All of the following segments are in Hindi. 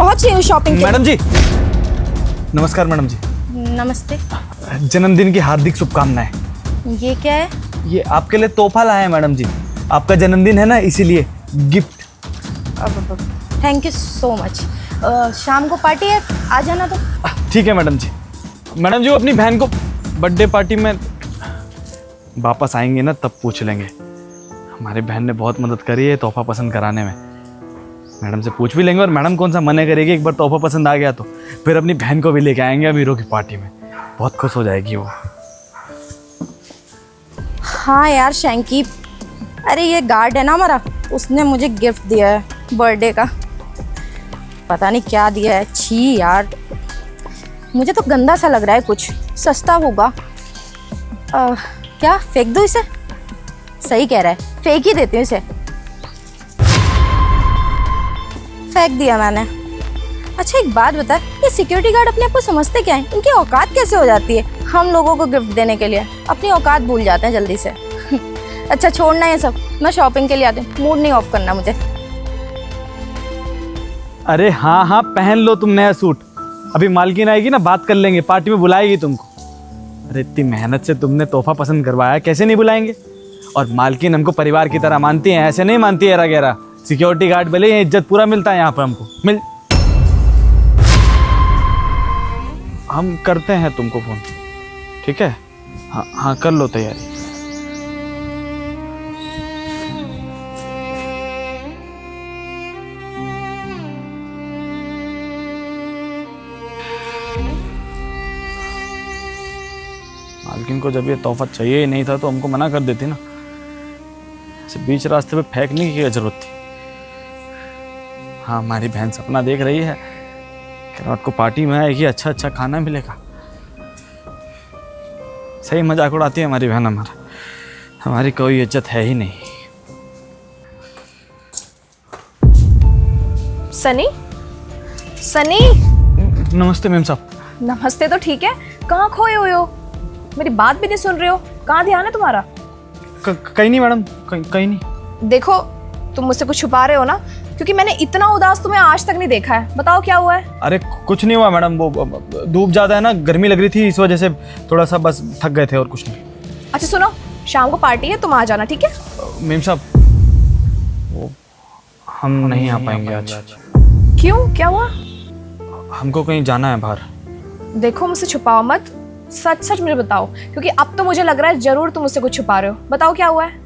पहुंच रही हूँ शॉपिंग के मैडम जी नमस्कार। मैडम जी लिए। नमस्ते। जन्मदिन की हार्दिक शुभकामनाएं। ये क्या है? ये आपके लिए तोहफा लाया है मैडम जी। आपका जन्मदिन है ना, इसीलिए gift. Thank you so much. शाम को पार्टी है, आ जाना तो। ठीक है मैडम जी। मैडम जी वो अपनी बहन को बर्थडे पार्टी में वापस आएंगे ना तब पूछ लेंगे। हमारी बहन ने बहुत मदद करी है तोहफा पसंद कराने में। मैडम से पूछ भी लेंगे और मैडम कौन सा मना करेगी। एक बार तोहफा पसंद आ गया तो फिर अपनी बहन को भी लेके आएंगे अमीरों की पार्टी में। बहुत खुश हो जाएगी वो। हाँ यार शैंकी, अरे ये गार्ड है ना हमारा, उसने मुझे गिफ्ट दिया है बर्थडे का। पता नहीं क्या दिया है। छी यार, मुझे तो गंदा सा लग रहा है। कुछ सस्ता होगा। क्या फेंक दूँ इसे? सही कह रहा है, फेंक ही देती हूँ इसे। फेंक दिया मैंने। अच्छा एक बात बता, ये सिक्योरिटी गार्ड अपने आप को समझते क्या है? इनकी औकात कैसे हो जाती है हम लोगों को गिफ्ट देने के लिए? अपनी औकात भूल जाते हैं जल्दी से। अच्छा छोड़ना ये सब, मैं शॉपिंग के लिए आती हूँ। मूड नहीं ऑफ करना मुझे। अरे हाँ हाँ पहन लो तुम नया सूट। अभी मालकिन आएगी ना, बात कर लेंगे, पार्टी में बुलाएगी तुमको। अरे इतनी मेहनत से तुमने तोहफा पसंद करवाया, कैसे नहीं बुलाएंगे। और मालकिन हमको परिवार की तरह मानती हैं, ऐसे नहीं मानती है वगैरह। सिक्योरिटी गार्ड भले ही इज्जत पूरा मिलता है यहाँ पर हमको मिल। हम करते हैं तुमको फोन, ठीक है? हाँ हाँ कर लो तैयारी। मालकिन को जब ये तोहफा चाहिए ही नहीं था तो हमको मना कर देती ना। ऐसे बीच रास्ते पे फेंकने की क्या जरूरत थी। हाँ हमारी बहन सपना देख रही है कि रात को पार्टी में आएगी, अच्छा अच्छा खाना मिलेगा। सही मजाक उड़ाती है हमारी बहन हमारा। हमारी कोई इज्जत है ही नहीं। सनी, सनी। नमस्ते मैम साहब। नमस्ते तो ठीक है, कहाँ खोए हुए हो? मेरी बात भी नहीं सुन रहे हो? कहाँ ध्यान है तुम्हारा? कहीं नहीं मैडम, कहीं नहीं। देखो तुम मुझसे कुछ छुपा रहे हो ना, क्योंकि मैंने इतना उदास तुम्हें आज तक नहीं देखा है। बताओ क्या हुआ है? अरे कुछ नहीं हुआ मैडम, वो धूप ज़्यादा है ना, गर्मी लग रही थी इस वजह से थोड़ा सा बस थक गए थे और कुछ नहीं। अच्छा सुनो, शाम को पार्टी है, तुम आ जाना ठीक है? मैम साहब वो हम नहीं आ पाएंगे आज। क्यों, क्या हुआ? हमको कहीं जाना है बाहर। देखो मुझसे छुपाओ मत, सच सच मुझे बताओ, क्योंकि अब तो मुझे लग रहा है जरूर तुम मुझसे कुछ छुपा रहे हो। बताओ क्या हुआ है?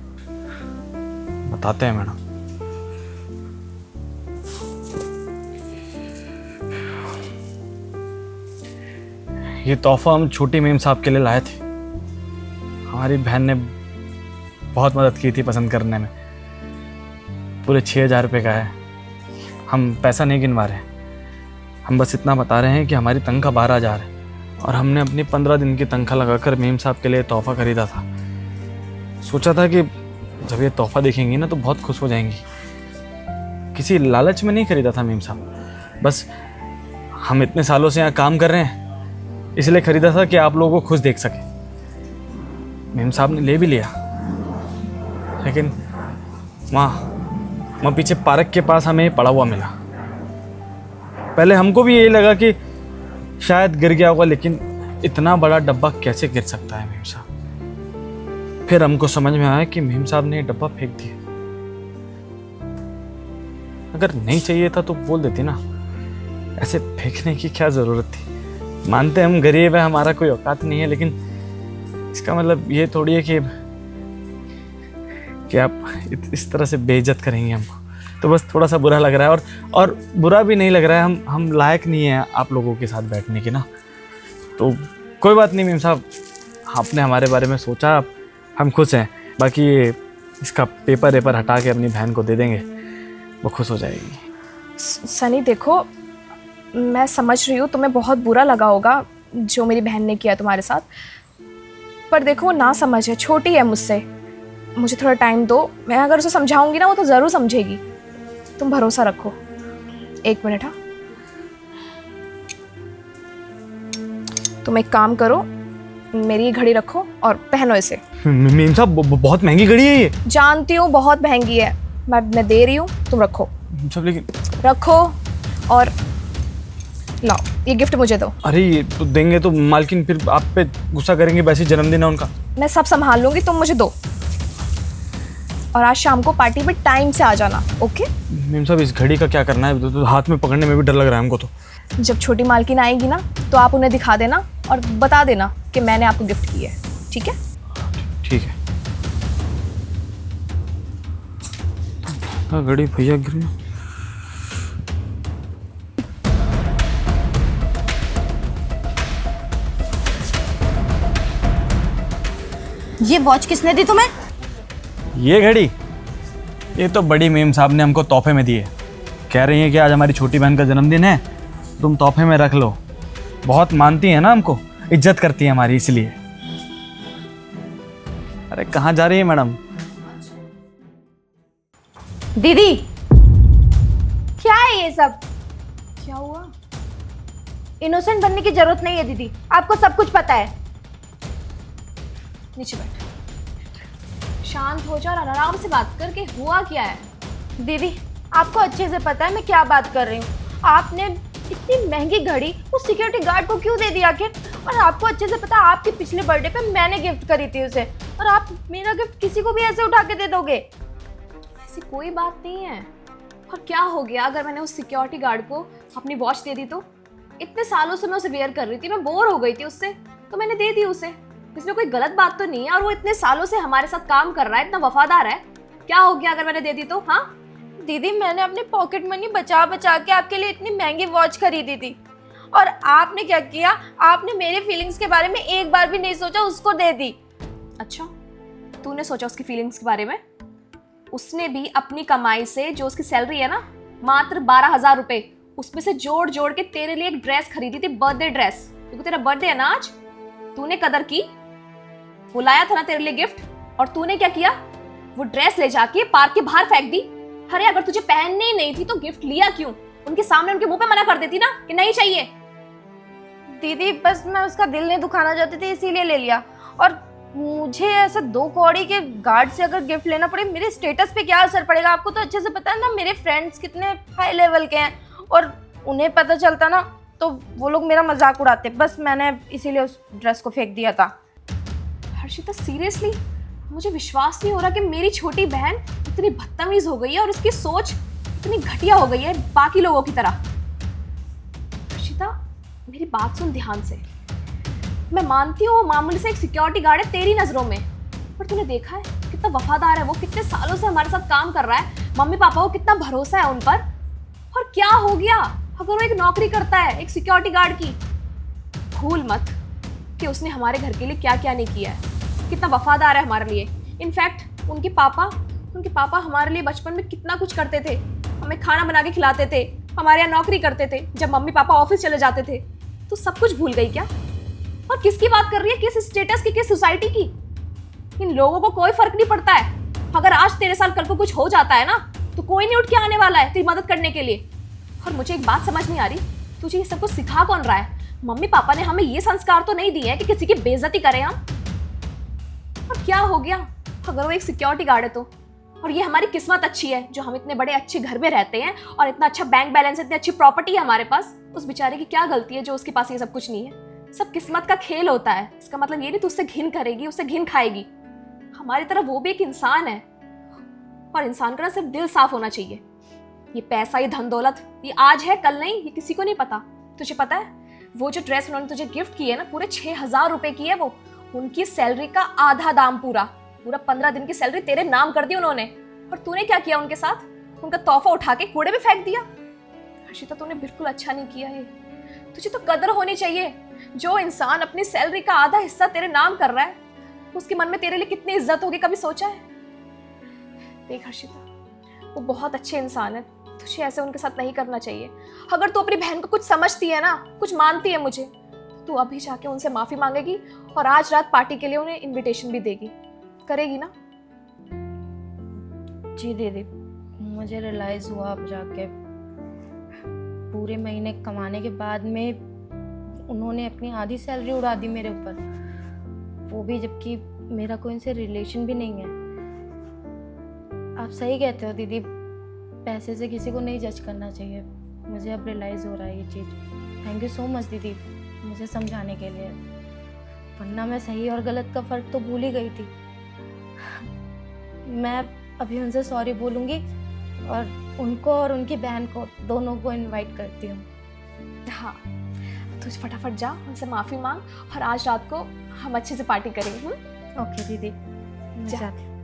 बताते हैं मैडम। ये तोहफा हम छोटी मेम साहब के लिए लाए थे। हमारी बहन ने बहुत मदद की थी पसंद करने में। पूरे 6,000 रुपये का है। हम पैसा नहीं गिनवा रहे, हम बस इतना बता रहे हैं कि हमारी तनख्वाह 12,000 है और हमने अपनी 15 दिन की तनख्वाह लगाकर मेम साहब के लिए तोहफा खरीदा था। सोचा था कि जब ये तोहफा देखेंगी ना तो बहुत खुश हो जाएंगी। किसी लालच में नहीं खरीदा था मेम साहब, बस हम इतने सालों से यहाँ काम कर रहे हैं इसलिए खरीदा था कि आप लोगों को खुश देख सके। मेम साहब ने ले भी लिया, लेकिन वहाँ पीछे पार्क के पास हमें पड़ा हुआ मिला। पहले हमको भी यही लगा कि शायद गिर गया होगा, लेकिन इतना बड़ा डब्बा कैसे गिर सकता है मेम साहब। फिर हमको समझ में आया कि मेम साहब ने ये डब्बा फेंक दिया। अगर नहीं चाहिए था तो बोल देती ना, ऐसे फेंकने की क्या जरूरत थी। मानते हम गरीब है, हमारा कोई औकात नहीं है, लेकिन इसका मतलब ये थोड़ी है कि आप इस तरह से बेइज्जत करेंगे हमको। तो बस थोड़ा सा बुरा लग रहा है और बुरा भी नहीं लग रहा है। हम लायक नहीं है आप लोगों के साथ बैठने की ना। तो कोई बात नहीं मेम साहब, आपने हमारे बारे में सोचा, हम खुश हैं। बाकी इसका पेपर हटा के अपनी बहन को दे देंगे, वो खुश हो जाएगी। सनी देखो, मैं समझ रही हूँ तुम्हें बहुत बुरा लगा होगा जो मेरी बहन ने किया तुम्हारे साथ, पर देखो वो ना समझ है, छोटी है मुझसे। मुझे थोड़ा टाइम दो, मैं अगर उसे समझाऊंगी ना वो तो ज़रूर समझेगी। तुम भरोसा रखो। 1 मिनट। हाँ तुम एक काम करो, मेरी घड़ी रखो और पहनो इसे। मेम साहब बहुत महंगी घड़ी है ये। जानती हूँ बहुत महंगी है, मैं दे रही हूँ, तुम रखो। सब लेकिन रखो और लाओ ये गिफ्ट मुझे दो। अरे ये तो देंगे तो मालकिन फिर आप पे गुस्सा करेंगे, वैसे ही जन्मदिन है उनका। मैं सब संभाल लूंगी, तुम मुझे दो। और आज शाम को पार्टी में टाइम से आ जाना, ओके? मेम साहब इस घड़ी का क्या करना है, तो हाथ में पकड़ने में भी डर लग रहा है हमको तो। जब छोटी मालकिन आएगी ना तो आप उन्हें दिखा देना और बता देना कि मैंने आपको गिफ्ट की है, ठीक है? ठीक है। घड़ी भैया गिर गया। ये वॉच किसने दी तुम्हें? ये घड़ी ये तो बड़ी मेम साहब ने हमको तोहफे में दी है। कह रही हैं कि आज हमारी छोटी बहन का जन्मदिन है, तुम तोहफे में रख लो। बहुत मानती है ना हमको, इज्जत करती है हमारी, इसलिए। अरे कहाँ जा रही है मैडम? दीदी क्या है ये सब? क्या हुआ? इनोसेंट बनने की जरूरत नहीं है दीदी, आपको सब कुछ पता है। नीचे बैठ, शांत हो जा और आराम से बात करके हुआ क्या है? दीदी आपको अच्छे से पता है मैं क्या बात कर रही हूँ। आपने इतनी महंगी घड़ी उस सिक्योरिटी गार्ड को क्यों दे दी आखिर? और आपको अच्छे से पता है आपके पिछले बर्थडे पे मैंने गिफ्ट करी थी उसे, और आप मेरा गिफ्ट किसी को भी ऐसे उठा के दे दोगे? ऐसी कोई बात नहीं है। और क्या हो गया अगर मैंने उस सिक्योरिटी गार्ड को अपनी वॉच दे दी तो? इतने सालों से मैं उसे वेयर कर रही थी, मैं बोर हो गई थी उससे, तो मैंने दे दी उसे। इसमें कोई गलत बात तो नहीं है, और वो इतने सालों से हमारे साथ काम कर रहा है, इतना वफादार है। क्या हो गया अगर मैंने दे दी तो? हाँ दीदी मैंने अपने पॉकेट मनी बचा बचा के आपके लिए इतनी महंगी वॉच खरीदी थी, और आपने क्या किया? आपने मेरे फीलिंग्स के बारे में एक बार भी नहीं सोचा, उसको दे दी। अच्छा, तूने सोचा उसकी फीलिंग्स के बारे में? उसने भी अपनी कमाई से, जो उसकी सैलरी है ना, मात्र 12,000 रुपए, उसमें से जोड़ जोड़ के तेरे लिए एक ड्रेस खरीदी थी, बर्थडे ड्रेस, क्योंकि तेरा बर्थडे है ना आज। तूने कदर की, वो लाया था ना तेरे लिए गिफ्ट, और तूने क्या किया? वो ड्रेस ले जाके पार्क के बाहर फेंक दी। अरे अगर तुझे पहननी ही नहीं थी तो गिफ्ट लिया क्यों? उनके सामने उनके मुंह पे मना कर देती ना कि नहीं चाहिए। दीदी बस मैं उसका दिल नहीं दुखाना चाहती थी, इसीलिए ले लिया। और मुझे ऐसा 2 कौड़ी के गार्ड से अगर गिफ्ट लेना पड़े, मेरे स्टेटस पे क्या असर पड़ेगा? आपको तो अच्छे से पता है ना मेरे फ्रेंड्स कितने हाई लेवल के हैं, और उन्हें पता चलता ना तो वो लोग मेरा मजाक उड़ाते। बस मैंने इसीलिए उस ड्रेस को फेंक दिया था। हर्षिता सीरियसली मुझे विश्वास नहीं हो रहा कि मेरी छोटी बहन इतनी बदतमीज हो गई है और उसकी सोच इतनी घटिया हो गई है बाकी लोगों की तरह। हर्षिता मेरी बात सुन ध्यान से। मैं मानती हूँ वो मामूली से एक सिक्योरिटी गार्ड है तेरी नजरों में, पर तूने देखा है कितना वफादार है वो, कितने सालों से हमारे साथ काम कर रहा है, मम्मी पापा को कितना भरोसा है उन पर। और क्या हो गया अगर वो एक नौकरी करता है, एक सिक्योरिटी गार्ड की? भूल मत कि उसने हमारे घर के लिए क्या क्या नहीं किया है, कितना वफादार है हमारे लिए। इनफैक्ट उनके पापा हमारे लिए बचपन में कितना कुछ करते थे, हमें खाना बना के खिलाते थे, हमारे यहाँ नौकरी करते थे, जब मम्मी पापा ऑफिस चले जाते थे। तो सब कुछ भूल गई क्या? और किसकी बात कर रही है? किस स्टेटस की, किस सोसाइटी की? इन लोगों को कोई फर्क नहीं पड़ता है। अगर आज तेरे साथ कल को कुछ हो जाता है ना तो कोई नहीं उठ के आने वाला है तेरी मदद करने के लिए। और मुझे एक बात समझ नहीं आ रही, तुझे ये सब कुछ सिखा कौन रहा है? मम्मी पापा ने हमें ये संस्कार तो नहीं दिए हैं कि किसी की बेइज्जती करें हम। और क्या हो गया अगर वो एक सिक्योरिटी गार्ड है तो? और ये हमारी किस्मत अच्छी है जो हम इतने बड़े अच्छे घर में रहते हैं और इतना अच्छा बैंक बैलेंस, इतनी अच्छी प्रॉपर्टी है हमारे पास। उस बेचारे की क्या गलती है जो उसके पास ये सब कुछ नहीं है? सब किस्मत का खेल होता है। इसका मतलब ये नहीं तू उससे घिन करेगी, उससे घिन खाएगी। हमारी तरह वो भी एक इंसान है, और इंसान का ना सिर्फ दिल साफ होना चाहिए। ये पैसा, ये धन दौलत, ये आज है कल नहीं, ये किसी को नहीं पता। तुझे पता है वो जो ड्रेस उन्होंने तुझे गिफ्ट की है ना, पूरे 6,000 रुपए की है वो। उनकी सैलरी का आधा दाम, पूरा 15 दिन की सैलरी तेरे नाम कर दी उन्होंने। और तूने क्या किया उनके साथ? उनका तोहफा उठा के कूड़े में फेंक दिया। हर्षिता तूने बिल्कुल अच्छा नहीं किया ये। तुझे तो कदर होनी चाहिए। जो इंसान अपनी सैलरी का आधा हिस्सा तेरे नाम कर रहा है, उसके मन में तेरे लिए कितनी इज्जत होगी, कभी सोचा है? देख हर्षिता, वो बहुत अच्छे इंसान है, तुझे ऐसे उनके साथ नहीं करना चाहिए। अगर तू अपनी बहन को कुछ समझती है ना, कुछ मानती है मुझे, तू अभी जाके उनसे माफी मांगेगी और आज रात पार्टी के लिए उन्हें इनविटेशन भी देगी। करेगी ना? जी दीदी, मुझे रियलाइज़ हुआ अब जाके, पूरे महीने कमाने के बाद में उन्होंने अपनी आधी सैलरी उड़ा दी मेरे ऊपर, वो भी जबकि मेरा कोई इनसे रिलेशन भी नहीं है। आप सही कहते हो दीदी, पैसे से किसी को नहीं जज करना चाहिए। मुझे अब रियलाइज़ हो रहा है ये चीज़। थैंक यू सो मच दीदी मुझे समझाने के लिए, वरना मैं सही और गलत का फ़र्क तो भूल ही गई थी। मैं अभी उनसे सॉरी बोलूँगी और उनको और उनकी बहन को दोनों को इनवाइट करती हूँ। हाँ, तू फटाफट जा, उनसे माफ़ी मांग और आज रात को हम अच्छे से पार्टी करेंगे। ओके दीदी, मैं जा। जाती हूँ।